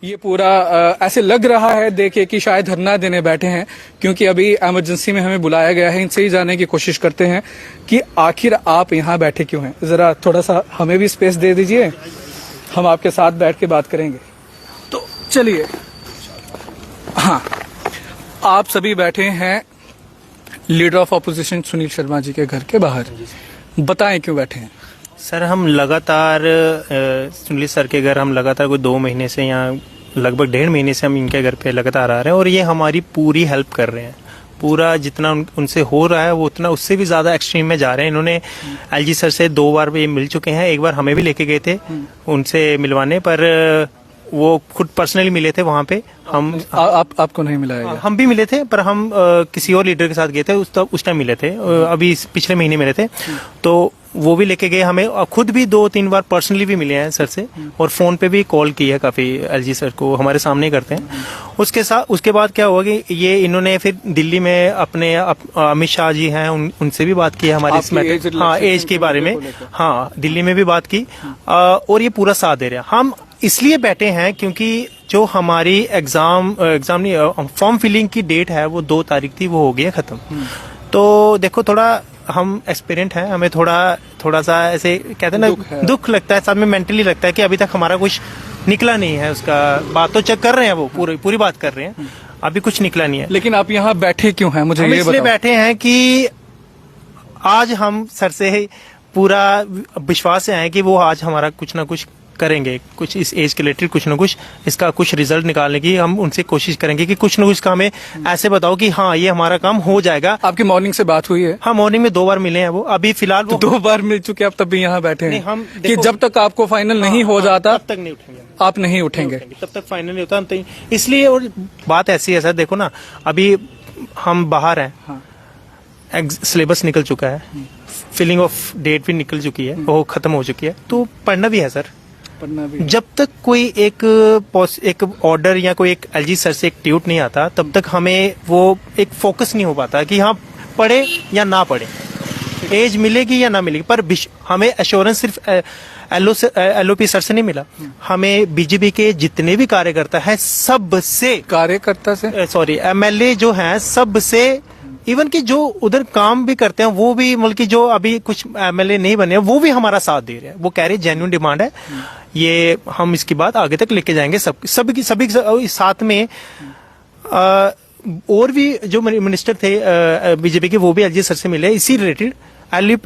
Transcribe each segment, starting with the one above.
ये पूरा ऐसे लग रहा है देखिए कि शायद धरना देने बैठे हैं, क्योंकि अभी इमरजेंसी में हमें बुलाया गया है। इनसे ही जानने की कोशिश करते हैं कि आखिर आप यहाँ बैठे क्यों हैं। जरा थोड़ा सा हमें भी स्पेस दे दीजिए, हम आपके साथ बैठ के बात करेंगे। तो चलिए, हाँ, आप सभी बैठे हैं leader of opposition Sunil Sharma ji के घर के बाहर, बताएं क्यों बैठे हैं। सर, हम लगातार सुनील सर के घर हम लगातार कोई 2 महीने से, यहाँ लगभग 1.5 महीने से हम इनके घर पे लगातार आ रहे हैं और ये हमारी पूरी हेल्प कर रहे हैं। पूरा जितना उनसे हो रहा है वो उतना उससे भी ज़्यादा एक्सट्रीम में जा रहे हैं। इन्होंने एलजी सर से 2 बार ये मिल चुके हैं, एक बार हमें भी लेके गए थे उनसे मिलवाने, पर वो खुद पर्सनली मिले थे वहाँ पे। हम आपको नहीं मिलाया गया? हम भी मिले थे, पर हम किसी और लीडर के साथ गए थे, उस टाइम मिले थे, अभी पिछले महीने मिले थे। तो वो भी लेके गए हमें, और खुद भी 2-3 बार पर्सनली भी मिले हैं सर से, और फोन पे भी कॉल की है काफी एलजी सर को, हमारे सामने ही करते हैं। उसके बाद क्या हुआ कि ये इन्होंने फिर दिल्ली में अपने अमित शाह जी हैं, उनसे भी बात की है हमारे इस मैटर, हाँ, एज के बारे में, हाँ, दिल्ली में भी बात की, और ये पूरा साथ दे रहे हैं। हम इसलिए बैठे हैं क्योंकि जो हमारी एग्जाम नहीं, फॉर्म फिलिंग की डेट है वो 2 तारीख थी, वो हो गई है खत्म। तो देखो, थोड़ा हम एक्सपीरियंट हैं, हमें थोड़ा सा ऐसे कहते हैं ना, दुख लगता है, साथ में मेंटली लगता है कि अभी तक हमारा कुछ निकला नहीं है। उसका बात तो चेक कर रहे हैं, वो पूरी बात कर रहे हैं, अभी कुछ निकला नहीं है। लेकिन आप यहाँ बैठे क्यों हैं, मुझे ये बताओ। इसलिए बैठे हैं कि आज हम सर से पूरा विश्वास से आए कि वो आज हमारा कुछ ना कुछ करेंगे, कुछ इस एज के रिलेटेड कुछ ना कुछ इसका कुछ रिजल्ट निकालने की हम उनसे कोशिश करेंगे कि कुछ ना कुछ का हमें ऐसे बताओ कि हाँ, ये हमारा काम हो जाएगा। आपकी मॉर्निंग से बात हुई है? हाँ, मॉर्निंग में 2 बार मिले हैं वो, अभी फिलहाल वो 2 बार मिल चुके, आप तब भी यहाँ बैठे हैं। हम कि जब तक आपको फाइनल नहीं हो जाता तब तक नहीं उठेंगे, आप नहीं उठेंगे, तब तक फाइनल नहीं होता, तो इसलिए। और बात ऐसी है सर, देखो ना, अभी हम बाहर हैं, सिलेबस निकल चुका है, फिलिंग ऑफ डेट भी निकल चुकी है, वो खत्म हो चुकी है, तो पढ़ना भी है सर। जब तक कोई एक ऑर्डर या कोई एक एलजी सर से एक ट्यूट नहीं आता, तब तक हमें वो एक फोकस नहीं हो पाता कि हाँ, पढ़े या ना पढ़े, एज मिलेगी या ना मिलेगी। पर हमें एश्योरेंस सिर्फ एलओपी सर से नहीं मिला, हमें बीजेपी के जितने भी कार्यकर्ता है सबसे, एमएलए जो हैं सबसे, इवन कि जो उधर काम भी करते हैं वो भी, मतलब कि जो अभी कुछ एमएलए नहीं बने वो भी हमारा साथ दे रहे हैं। वो कह रहे हैं जेन्युइन डिमांड है, ये हम इसकी बात आगे तक लेके जाएंगे। सभी साथ में और भी जो मिनिस्टर थे बीजेपी के, वो भी एलजी सर से मिले इसी रिलेटेड।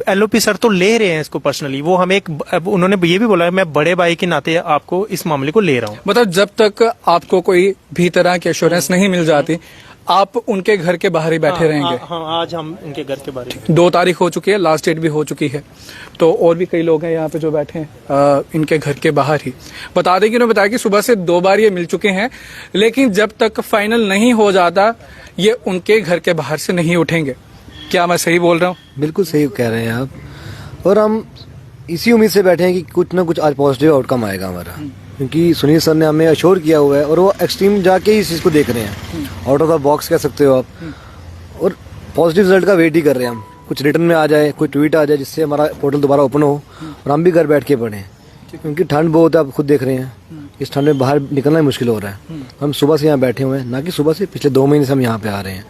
एलओपी सर तो ले रहे हैं इसको पर्सनली, वो हमें उन्होंने ये भी बोला, मैं बड़े भाई के नाते आपको इस मामले को ले रहा हूँ। मतलब जब तक आपको कोई भी तरह की एश्योरेंस नहीं मिल जाती, आप उनके घर के बाहर ही बैठे रहेंगे। हाँ, आज हम उनके घर के बाहर। 2 तारीख हो चुकी है, लास्ट डेट भी हो चुकी है, तो और भी कई लोग हैं यहाँ पे जो बैठे हैं इनके घर के बाहर ही। बता दें कि उन्होंने बताया कि सुबह से 2 बार ये मिल चुके हैं, लेकिन जब तक फाइनल नहीं हो जाता ये उनके घर के बाहर से नहीं उठेंगे। क्या मैं सही बोल रहा हूँ? बिल्कुल सही कह रहे हैं आप, और हम इसी उम्मीद से बैठे हैं कि कुछ ना कुछ आज पॉजिटिव आउटकम आएगा हमारा, क्योंकि सुनील सर ने हमें अश्योर किया हुआ है और वो एक्सट्रीम जाके ही इस चीज़ को देख रहे हैं, आउट ऑफ द बॉक्स कह सकते हो आप, और पॉजिटिव रिजल्ट का वेट ही कर रहे हैं हम। कुछ रिटर्न में आ जाए, कोई ट्वीट आ जाए जिससे हमारा पोर्टल दोबारा ओपन हो और हम भी घर बैठ के पढ़ें, क्योंकि ठंड बहुत है, आप खुद देख रहे हैं, इस ठंड में बाहर निकलना ही मुश्किल हो रहा है। हम सुबह से यहाँ बैठे हुए हैं, ना कि सुबह से पिछले 2 महीने से हम यहाँ पे आ रहे हैं,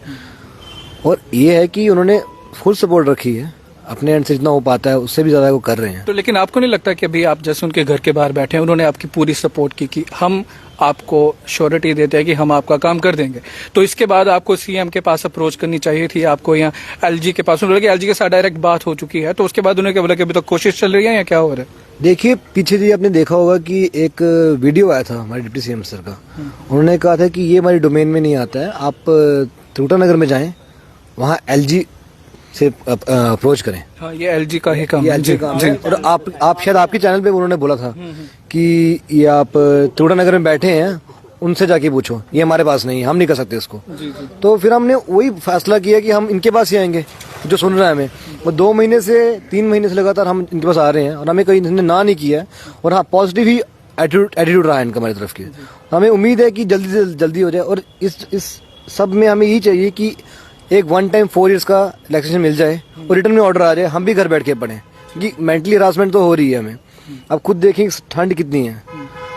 और ये है कि उन्होंने फुल सपोर्ट रखी है, अपने एंड से जितना हो पाता है उससे भी ज्यादा वो कर रहे हैं। तो लेकिन आपको नहीं लगता कि अभी आप जैसे उनके घर के बाहर बैठे हैं, उन्होंने आपकी पूरी सपोर्ट की कि हम आपको श्योरिटी देते हैं कि हम आपका काम कर देंगे, तो इसके बाद आपको सीएम के पास अप्रोच करनी चाहिए थी, आपको यहाँ एलजी के पास, उन्होंने एलजी के साथ डायरेक्ट बात हो चुकी है, तो उसके बाद उन्होंने क्या बोला कि अभी तक कोशिश चल रही है या क्या हो रहा है? देखिए, पीछे जी आपने देखा होगा कि एक वीडियो आया था हमारे डिप्टी सीएम सर का, उन्होंने कहा था कि ये हमारी डोमेन में नहीं आता है, आप त्रिकुटा नगर में जाएं, वहाँ एलजी से अप्रोच करें। हाँ, ये एलजी का ही काम, ये एलजी काम है। और आप शायद आपके चैनल पे उन्होंने बोला था कि ये आप त्रिकुटा नगर में बैठे हैं, उनसे जाके पूछो, ये हमारे पास नहीं है, हम नहीं कर सकते इसको। तो फिर हमने वही फैसला किया कि हम इनके पास ही आएंगे, जो सुन रहा है हमें। वो 2 महीने से 3 महीने से लगातार हम इनके पास आ रहे हैं, और हमें कहीं इन्होंने ना नहीं किया है, और हाँ, पॉजिटिव ही एटीट्यूड रहा है इनका हमारी तरफ की। हमें उम्मीद है कि जल्दी से जल्दी हो जाए, और इस सब में हमें यही चाहिए कि एक 1 टाइम 4 इयर्स का रिलैक्सेशन मिल जाए और रिटर्न में ऑर्डर आ जाए, हम भी घर बैठ के पढ़ें, क्योंकि मेंटली हरासमेंट तो हो रही है हमें। अब खुद देखें ठंड कितनी है,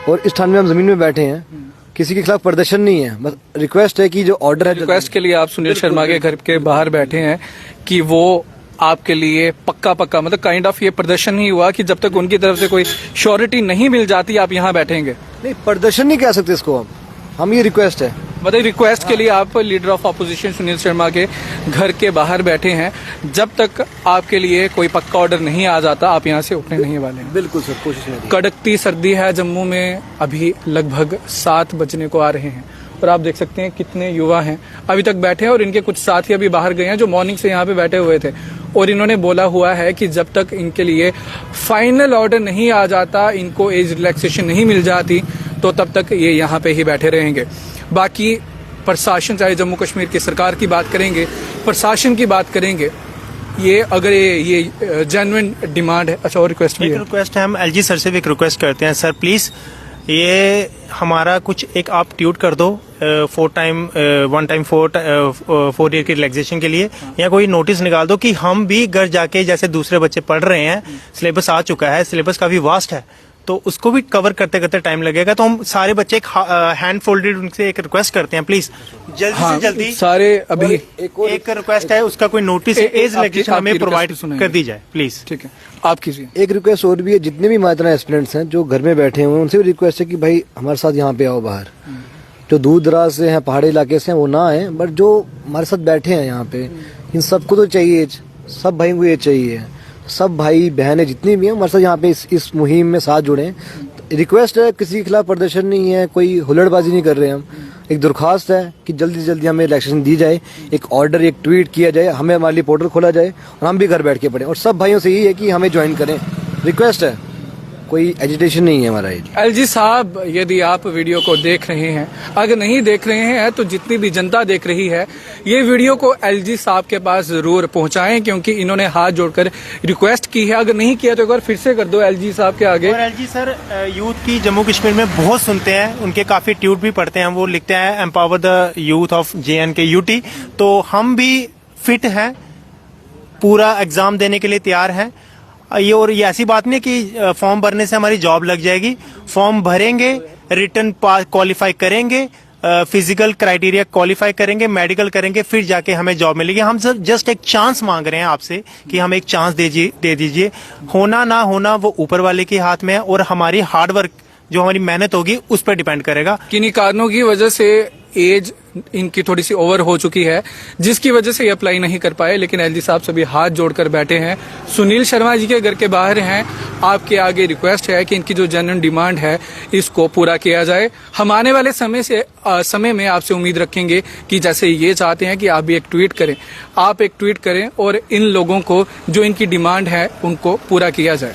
और इस ठंड में हम जमीन में बैठे हैं, किसी के खिलाफ प्रदर्शन नहीं है, बस रिक्वेस्ट है कि जो ऑर्डर है रिक्वेस्ट के लिए आप सुनील शर्मा के घर के बाहर बैठे हैं कि वो आपके लिए पक्का मतलब काइंड ऑफ ये प्रदर्शन ही हुआ कि जब तक उनकी तरफ से कोई श्योरिटी नहीं मिल जाती आप यहाँ बैठेंगे। नहीं, प्रदर्शन नहीं कह सकते इसको हम ये रिक्वेस्ट है। मतलब रिक्वेस्ट के लिए आप leader of opposition Sunil Sharma के घर के बाहर बैठे हैं, जब तक आपके लिए कोई पक्का ऑर्डर नहीं आ जाता आप यहाँ से उठने नहीं वाले हैं। बिल्कुल सर, कोशिश नहीं। कड़कती सर्दी है जम्मू में, अभी लगभग 7 बजने को आ रहे हैं और आप देख सकते हैं कितने युवा हैं अभी तक बैठे हैं और इनके कुछ साथी अभी बाहर गए हैं जो मॉर्निंग से यहाँ पे बैठे हुए थे और इन्होंने बोला हुआ है कि जब तक इनके लिए फाइनल ऑर्डर नहीं आ जाता, इनको एज रिलैक्सेशन नहीं मिल जाती, तो तब तक ये यहाँ पे ही बैठे रहेंगे। बाकी प्रशासन, चाहे जम्मू कश्मीर की सरकार की बात करेंगे, प्रशासन की बात करेंगे, ये अगर ये जेन्युइन डिमांड है। अच्छा, और रिक्वेस्ट भी है, रिक्वेस्ट है, हम एलजी सर से भी एक रिक्वेस्ट करते हैं, सर प्लीज ये हमारा कुछ एक आप ट्यूट कर दो 4 ईयर की रिलैक्सेशन के लिए, या कोई नोटिस निकाल दो कि हम भी घर जाके जैसे दूसरे बच्चे पढ़ रहे हैं, सिलेबस आ चुका है, सिलेबस काफी वास्ट है, तो उसको भी कवर करते करते टाइम लगेगा, तो हम सारे बच्चे एक हैंड फोल्डेड उनसे एक रिक्वेस्ट करते हैं, प्लीज जल्दी से जल्दी सारे अभी एक रिक्वेस्ट है, उसका कोई नोटिस एज रिलैक्सेशन हमें प्रोवाइड कर दी जाए प्लीज। ठीक है, आप कीजिए। एक रिक्वेस्ट और भी है, जितने भी मात्रा एस्पिरेंट्स हैं जो घर में बैठे हुए हैं उनसे भी रिक्वेस्ट है कि भाई हमारे साथ यहाँ पे आओ बाहर। जो दूर दराज से हैं, पहाड़ी इलाके से हैं, वो ना आए, बट जो हमारे साथ बैठे हैं यहाँ पे, इन सबको तो चाहिए, सब भाई को ये चाहिए, सब भाई बहनें जितनी भी हैं हमारे साथ यहाँ पे इस मुहिम में साथ जुड़े। रिक्वेस्ट है, किसी के खिलाफ प्रदर्शन नहीं है, कोई हुल्लड़बाजी नहीं कर रहे हैं हम। एक दरख्वास्त है कि जल्दी से जल्दी हमें इलेक्शन दी जाए, एक ऑर्डर, एक ट्वीट किया जाए, हमें हमारे लिए पोर्टल खोला जाए और हम भी घर बैठ के पढ़ें, और सब भाइयों से यही है कि हमें ज्वाइन करें। रिक्वेस्ट है, कोई एजिटेशन नहीं है हमारा। एलजी साहब, यदि आप वीडियो को देख रहे हैं, अगर नहीं देख रहे हैं तो जितनी भी जनता देख रही है, ये वीडियो को एलजी साहब के पास जरूर पहुंचाएं, क्योंकि इन्होंने हाथ जोड़कर रिक्वेस्ट की है। अगर नहीं किया तो एक बार फिर से कर दो एलजी साहब के आगे। और एलजी सर यूथ की जम्मू कश्मीर में बहुत सुनते हैं, उनके काफी ट्वीट भी पढ़ते हैं, वो लिखते हैं empower the youth of JNK UT, तो हम भी फिट हैं, पूरा एग्जाम देने के लिए तैयार हैं। ये और ये ऐसी बात नहीं कि फॉर्म भरने से हमारी जॉब लग जाएगी, फॉर्म भरेंगे, रिटर्न क्वालिफाई करेंगे, फिजिकल क्राइटेरिया क्वालिफाई करेंगे, मेडिकल करेंगे, फिर जाके हमें जॉब मिलेगी। हम सर जस्ट एक चांस मांग रहे हैं आपसे कि हमें एक चांस दे दीजिए। होना ना होना वो ऊपर वाले के हाथ में है, और हमारी हार्डवर्क, जो हमारी मेहनत होगी, उस पर डिपेंड करेगा। किन्हीं कारणों की वजह से एज इनकी थोड़ी सी ओवर हो चुकी है, जिसकी वजह से ये अप्लाई नहीं कर पाए, लेकिन एलजी साहब सभी हाथ जोड़कर बैठे हैं, सुनील शर्मा जी के घर के बाहर हैं। आपके आगे रिक्वेस्ट है कि इनकी जो जेन्युइन डिमांड है इसको पूरा किया जाए। हम आने वाले समय में आपसे उम्मीद रखेंगे कि जैसे ये चाहते हैं कि आप भी एक ट्वीट करें, आप एक ट्वीट करें और इन लोगों को जो इनकी डिमांड है उनको पूरा किया जाए।